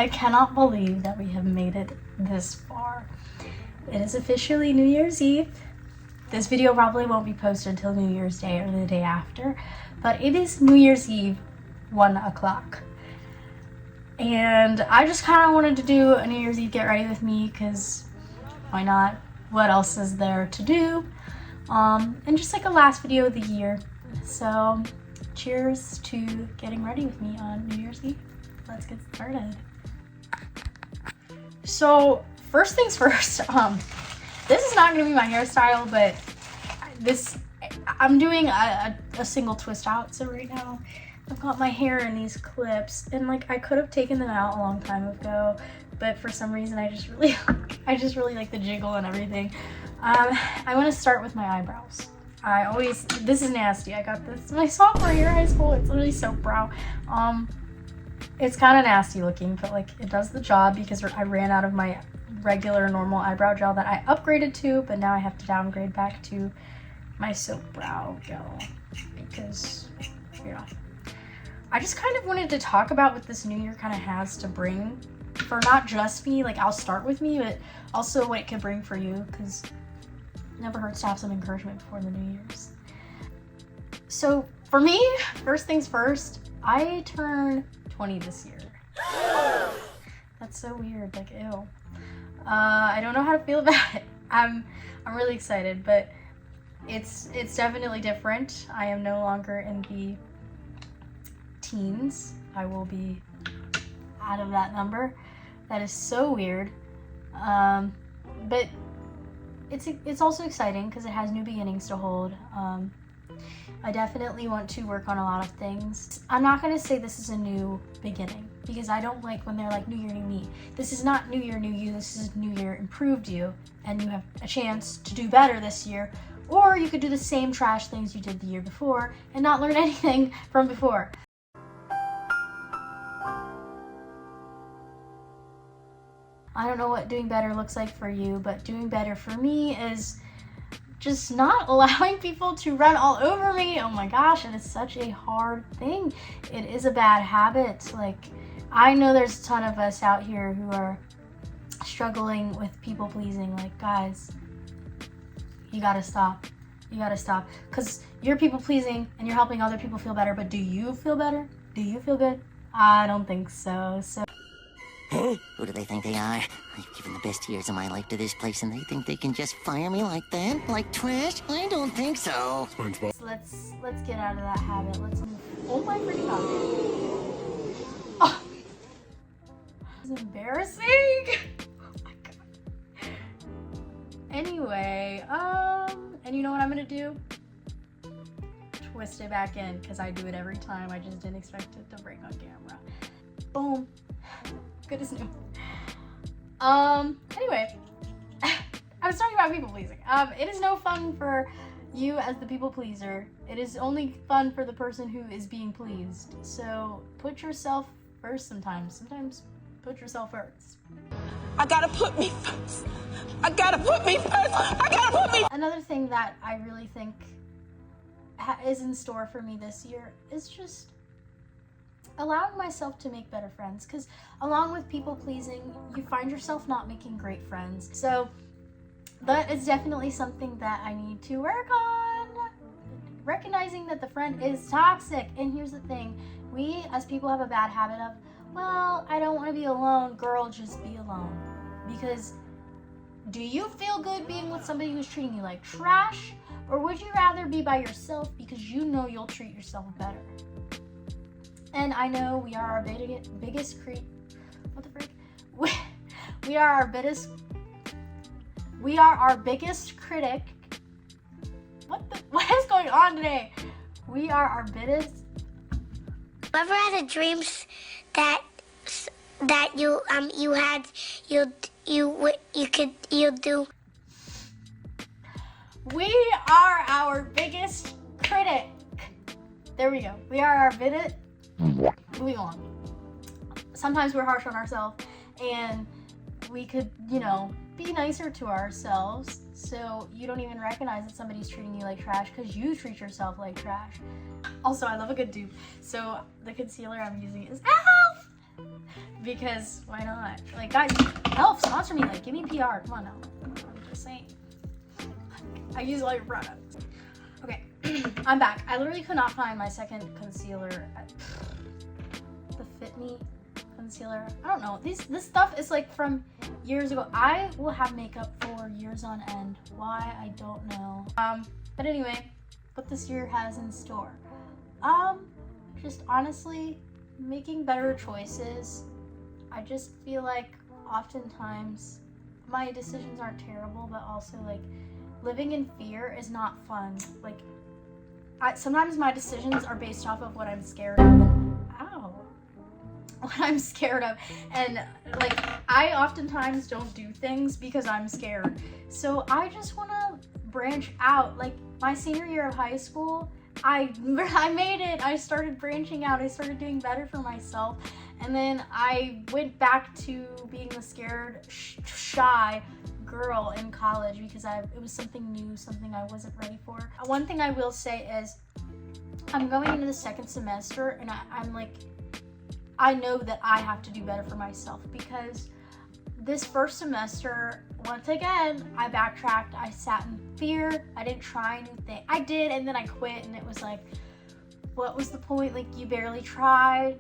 I cannot believe that we have made it this far. It is officially New Year's Eve. This video probably won't be posted until New Year's Day or the day after, but it is New Year's Eve, 1 o'clock. And I just kind of wanted to do a New Year's Eve get ready with me, because why not? What else is there to do? And just like a last video of the year. So cheers to getting ready with me on New Year's Eve. Let's get started. So first things first, this is not gonna be my hairstyle, but I'm doing a single twist out. So right now I've got my hair in these clips, and like I could have taken them out a long time ago, but for some reason I just really like the jiggle and everything. I want to start with my eyebrows. This is nasty. I got this my sophomore year of high school. It's literally soap brow. It's kind of nasty looking, but like it does the job because I ran out of my regular normal eyebrow gel that I upgraded to, but now I have to downgrade back to my soap brow gel because, you know, I just kind of wanted to talk about what this new year kind of has to bring for not just me. Like, I'll start with me, but also what it could bring for you, because it never hurts to have some encouragement before the New Year's. So for me, first things first, I turn 20 this year. That's so weird, like, ew. I don't know how to feel about it. I'm really excited, but it's definitely different. I am no longer in the teens. I will be out of that number. That is so weird. But it's also exciting because it has new beginnings to hold. I definitely want to work on a lot of things. I'm not going to say this is a new beginning, because I don't like when they're like new year, new me. This is not new year, new you. This is new year, improved you, and you have a chance to do better this year. Or you could do the same trash things you did the year before and not learn anything from before. I don't know what doing better looks like for you, but doing better for me is just not allowing people to run all over me. Oh my gosh, it is such a hard thing. It is a bad habit. Like, I know there's a ton of us out here who are struggling with people pleasing. Like, guys, you gotta stop. You gotta stop. Because you're people pleasing and you're helping other people feel better, but do you feel better? Do you feel good? I don't think so. Huh? Who do they think they are? I've given the best years of my life to this place, and they think they can just fire me like that? Like trash? I don't think so. SpongeBob. So let's get out of that habit. Let's move. Oh my freaking god. Oh. This is embarrassing. Oh my god. Anyway, and you know what I'm gonna do? Twist it back in, because I do it every time. I just didn't expect it to break on camera. Boom. Good as new. Anyway, I was talking about people pleasing. It is no fun for you as the people pleaser. It is only fun for the person who is being pleased. So put yourself first sometimes. Sometimes put yourself first. I gotta put me first. I gotta put me first. I gotta put me. Another thing that I really think is in store for me this year is just allowing myself to make better friends, because along with people pleasing, you find yourself not making great friends. So that is definitely something that I need to work on. Recognizing that the friend is toxic. And here's the thing, we as people have a bad habit of, well, I don't want to be alone. Girl, just be alone. Because do you feel good being with somebody who's treating you like trash? Or would you rather be by yourself because you know you'll treat yourself better? And I know we are our biggest critic. We are our biggest critic. What is going on today? We are our biggest. Ever had a dreams that you do? We are our biggest critic. There we go. We are our biggest. Moving on. Sometimes we're harsh on ourselves, and we could, you know, be nicer to ourselves so you don't even recognize that somebody's treating you like trash because you treat yourself like trash. Also, I love a good dupe. So the concealer I'm using is Because why not? Like, guys, help, sponsor me. Like, give me PR. Come on now. I'm just saying. I use all your products. Okay, I'm back. I literally could not find my second concealer. The Fit Me concealer. I don't know. This stuff is like from years ago. I will have makeup for years on end. Why? I don't know. But anyway, what this year has in store. Just honestly, making better choices. I just feel like oftentimes my decisions aren't terrible, but also like living in fear is not fun. Like, sometimes my decisions are based off of what I'm scared of. What I'm scared of. And like, I oftentimes don't do things because I'm scared. So I just want to branch out. Like, my senior year of high school, I made it. I started branching out. I started doing better for myself. And then I went back to being the scared, shy girl in college because it was something new, something I wasn't ready for. One thing I will say is I'm going into the second semester and I'm like, I know that I have to do better for myself because this first semester, once again, I backtracked. I sat in fear. I didn't try new things. I did, and then I quit, and it was like, what was the point? Like, you barely tried.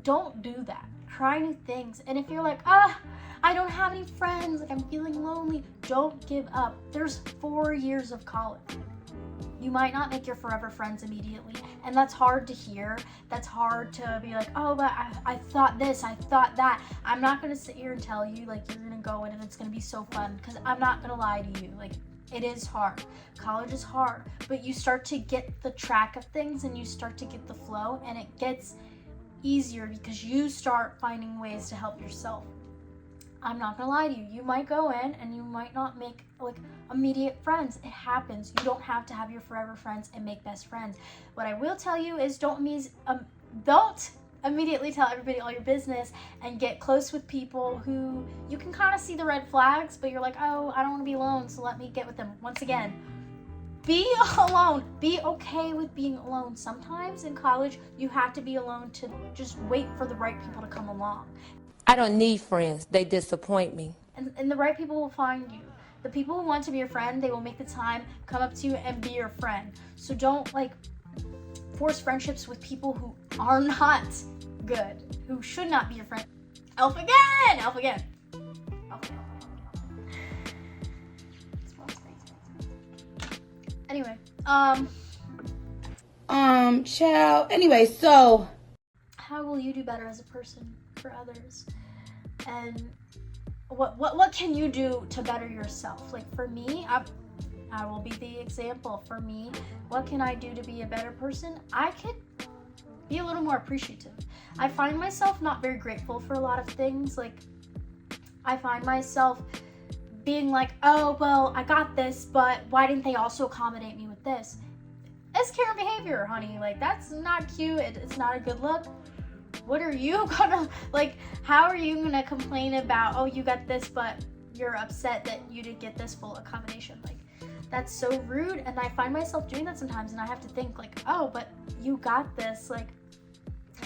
Don't do that. Try new things. And if you're like, I don't have any friends, like I'm feeling lonely, don't give up. There's 4 years of college. You might not make your forever friends immediately, and that's hard to hear. That's hard to be like, oh, but I thought this, I thought that. I'm not gonna sit here and tell you like you're gonna go in and it's gonna be so fun, because I'm not gonna lie to you. Like, it is hard. College is hard, but you start to get the track of things and you start to get the flow, and it gets easier because you start finding ways to help yourself. I'm not gonna lie to you. You might go in and you might not make like immediate friends. It happens. You don't have to have your forever friends and make best friends. What I will tell you is don't immediately tell everybody all your business and get close with people who you can kind of see the red flags, but you're like, oh, I don't want to be alone, so let me get with them. Once again, be alone. Be okay with being alone. Sometimes in college, you have to be alone to just wait for the right people to come along. I don't need friends. They disappoint me. And the right people will find you. The people who want to be your friend, they will make the time, come up to you, and be your friend. So don't like force friendships with people who are not good, who should not be your friend. Elf again! Elf again. Elf again. Anyway, child. Anyway, so how will you do better as a person for others? And what can you do to better yourself? Like, for me, I will be the example. For me, what can I do to be a better person? I could be a little more appreciative. I find myself not very grateful for a lot of things. Like, I find myself being like, oh, well, I got this, but why didn't they also accommodate me with this? It's Karen behavior, honey. Like, that's not cute. It's not a good look. What are you gonna, like, how are you gonna complain about, oh, you got this, but you're upset that you didn't get this full accommodation? Like, that's so rude. And I find myself doing that sometimes, and I have to think like, oh, but you got this. Like,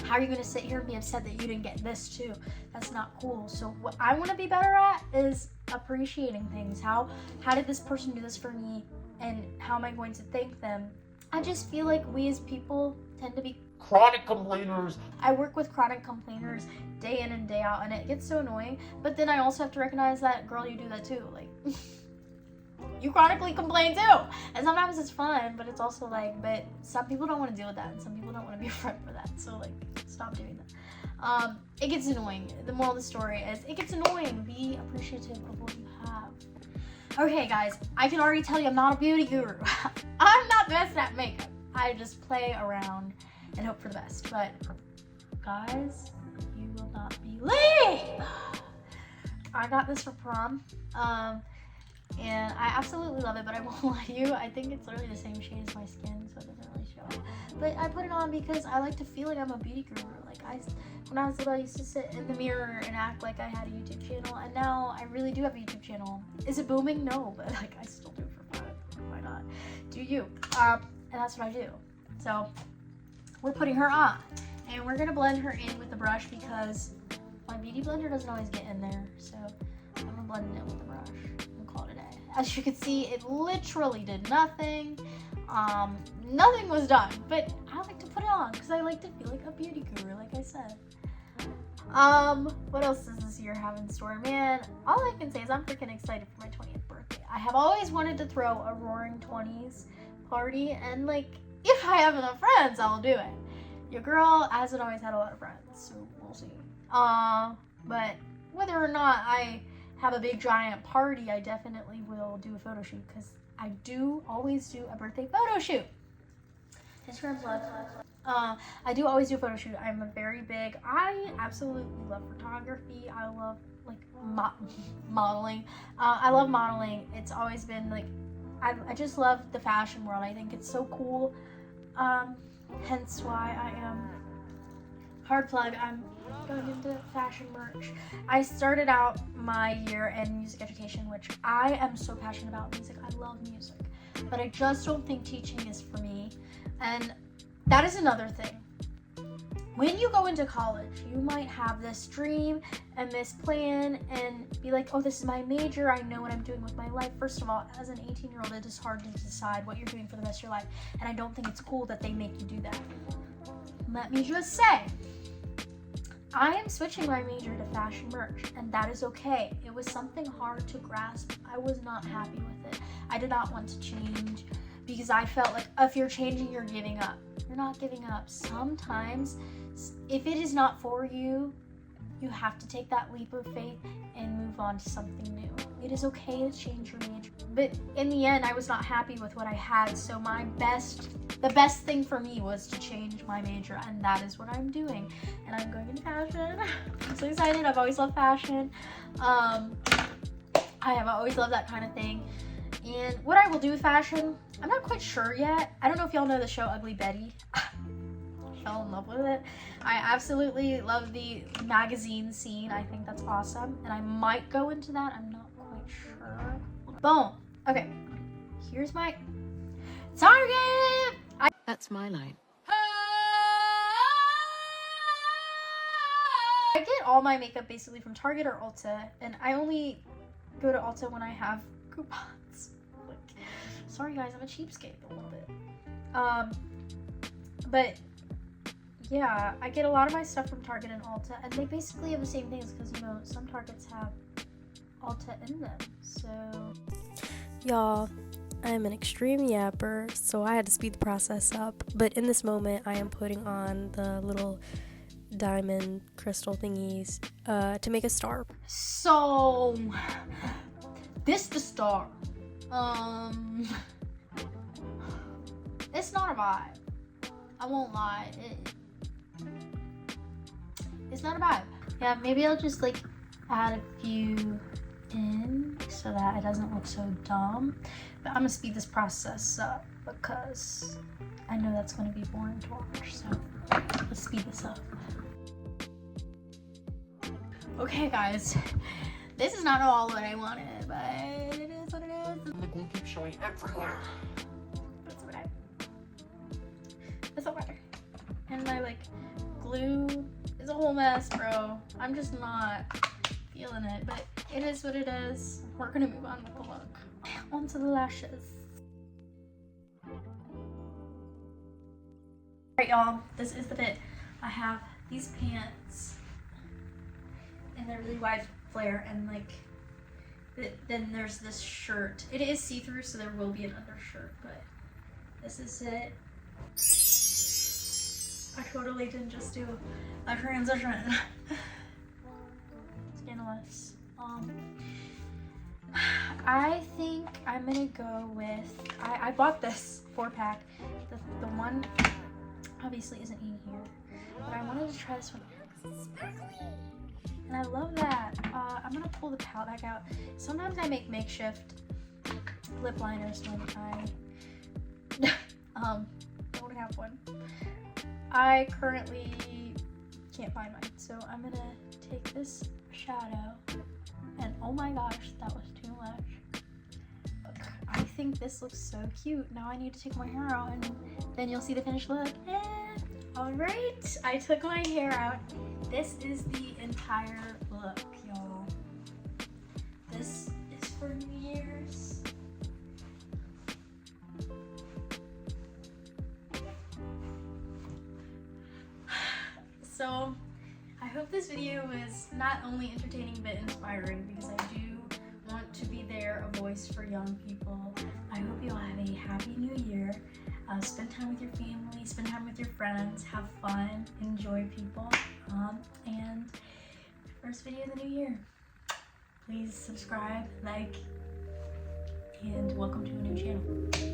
how are you gonna sit here and be upset that you didn't get this too? That's not cool. So what I want to be better at is appreciating things. How did this person do this for me, and how am I going to thank them? I just feel like we as people tend to be chronic complainers. I work with chronic complainers day in and day out, and it gets so annoying. But then I also have to recognize that, girl, you do that too. Like, you chronically complain too. And sometimes it's fun, but it's also like, but some people don't want to deal with that, and some people don't want to be a friend for that. So like, stop doing that. It gets annoying. The moral of the story is, it gets annoying. Be appreciative of what you have. Okay, guys, I can already tell you I'm not a beauty guru. I'm not the best at makeup. I just play around and hope for the best. But guys, you will not be late. I got this for prom, and I absolutely love it, but I won't lie to you, I think it's literally the same shade as my skin, so it doesn't really show. But I put it on because I like to feel like I'm a beauty guru. Like, when I was little, I used to sit in the mirror and act like I had a YouTube channel, and now I really do have a YouTube channel. Is it booming? No, but like, I still do it for fun. Why not? Do you? And that's what I do. So we're putting her on, And we're gonna blend her in with the brush because my beauty blender doesn't always get in there. So I'm gonna blend it in with the brush and call it a day. As you can see, it literally did nothing. Nothing was done, but I like to put it on because I like to feel like a beauty guru, like I said. What else does this year have in store? Man, all I can say is I'm freaking excited for my 20th birthday. I have always wanted to throw a roaring 20s party, and like, if I have enough friends, I'll do it. Your girl hasn't always had a lot of friends, so we'll see. But whether or not I have a big giant party, I definitely will do a photo shoot because I do always do a birthday photo shoot. Instagram's love. I do always do a photo shoot. I absolutely love photography. I love like modeling. I love modeling. It's always been like, I just love the fashion world. I think it's so cool. Hence why I am hard plug. I'm going into fashion merch. I started out my year in music education, which I am so passionate about music. I love music, but I just don't think teaching is for me. And that is another thing. When you go into college, you might have this dream and this plan and be like, oh, this is my major. I know what I'm doing with my life. First of all, as an 18-year-old, it is hard to decide what you're doing for the rest of your life. And I don't think it's cool that they make you do that. Let me just say, I am switching my major to fashion merch, and that is okay. It was something hard to grasp. I was not happy with it. I did not want to change because I felt like if you're changing, you're giving up. You're not giving up. Sometimes, if it is not for you, you have to take that leap of faith and move on to something new. It is okay to change your major. But in the end, I was not happy with what I had, so the best thing for me was to change my major, and that is what I'm doing. And I'm going into fashion. I'm so excited. I've always loved fashion. I have always loved that kind of thing. And what I will do with fashion, I'm not quite sure yet. I don't know if y'all know the show Ugly Betty. I fell in love with it. I absolutely love the magazine scene. I think that's awesome. And I might go into that. I'm not quite sure. Boom. Okay. Here's my Target. That's my line. I get all my makeup basically from Target or Ulta, and I only go to Ulta when I have coupons. Like, sorry guys, I'm a cheapskate a little bit. But yeah, I get a lot of my stuff from Target and Ulta, and they basically have the same things because, you know, some Targets have Ulta in them. So, y'all, I am an extreme yapper, so I had to speed the process up. But in this moment, I am putting on the little diamond crystal thingies to make a star. So, this the star. It's not a vibe. I won't lie. It's not a vibe. Yeah, maybe I'll just like add a few in so that it doesn't look so dumb. But I'm gonna speed this process up because I know that's gonna be boring to watch. So let's speed this up. Okay, guys, this is not all what I wanted, but it is what it is. I'm gonna keep showing everywhere. That's okay. It's okay. And my like glue is a whole mess, bro. I'm just not feeling it, but it is what it is. We're gonna move on with the look. Onto the lashes. Alright, y'all, this is the bit. I have these pants, and they're really wide flare, and like, then there's this shirt. It is see-through, so there will be an undershirt, but this is it. I totally didn't just do a transition. Scandalous. I think I'm gonna go with, I bought this 4-pack. The one obviously isn't in here, but I wanted to try this one. Sparkly! And I love that. I'm gonna pull the palette back out. Sometimes I make makeshift lip liners when I don't have one. I currently can't find mine, so I'm gonna take this shadow, and oh my gosh, that was too much. Look, I think this looks so cute. Now I need to take my hair out, and then you'll see the finished look. Alright, I took my hair out. This is the entire look, y'all. This is for New Year's. So, I hope this video was not only entertaining but inspiring, because I do want to be there, a voice for young people. I hope you all have a happy new year. Spend time with your family, spend time with your friends, have fun, enjoy people, and first video of the new year. Please subscribe, like, and welcome to a new channel.